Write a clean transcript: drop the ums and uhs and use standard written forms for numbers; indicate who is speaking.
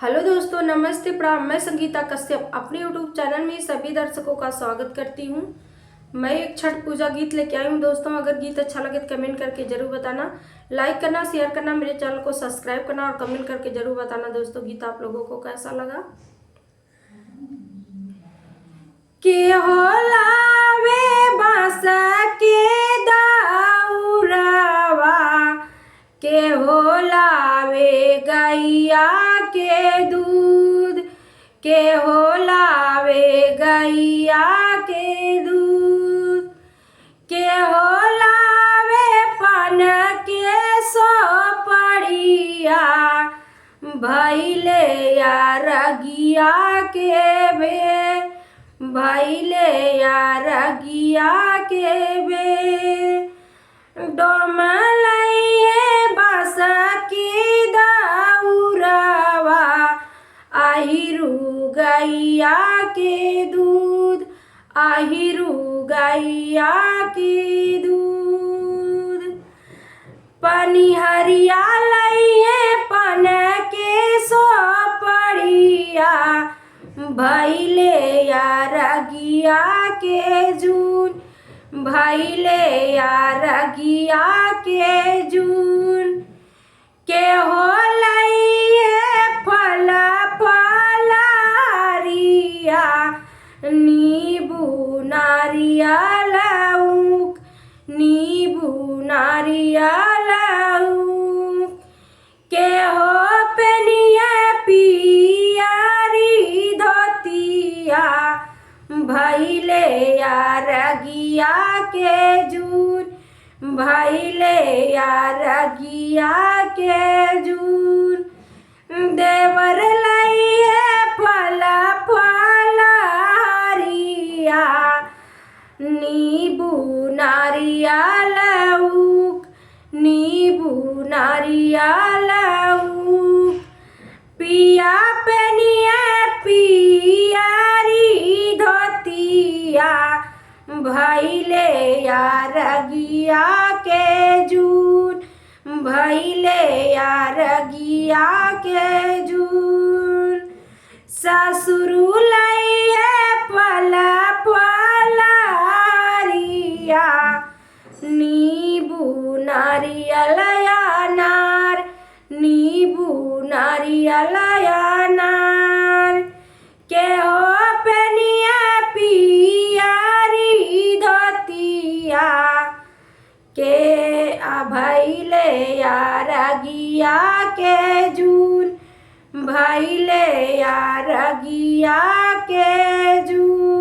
Speaker 1: Hello दोस्तों, नमस्ते प्रणाम। मैं संगीता कश्यप अपने यूट्यूब चैनल में सभी दर्शकों का स्वागत करती हूँ। मैं एक छठ पूजा गीत लेके आई हूँ दोस्तों। अगर गीत अच्छा लगे तो कमेंट करके जरूर बताना, लाइक करना, शेयर करना, मेरे चैनल को सब्सक्राइब करना और कमेंट करके जरूर बताना दोस्तों गीत आप लोगों को कैसा लगा। के होलावे बांस के दाउरावा, के होलावे गैया के दूध, के होलावे गैया के दूध, के होलावे पन के सोपड़िया, भैले या रगिया के बे, भैले या रगिया के बे, डोमलइए बांस की दाउरावा, आहिरू गैया के दूध, आहिरू गैया के दूध, पनिहरिया लइए पन के सोपड़िया, भैले या रगिया के जून, भैले या रगिया के जून, के होलइए फल फलहारिया, नींबू नारियल ऊख, नींबू नारियल ऊख, के हो पेनिया पियारी धोतिया, भैले या रगिया के जून, भैले या रगिया के जून, देवर लइए फल फलहारिया, नींबू नारियल ऊख, नींबू नारियल ऊख, पिया पेनिया पियारी धोतिया, भैले या रगिया के जून, भैले या रगिया के जून, ससुरु लइए फल फलहारिया, नींबू नारियल अनार, नींबू नारियल अनार, के हो पेनिया पियारी धोतिया, के भैले या रगिया के जून, भैले या रगिया के जून।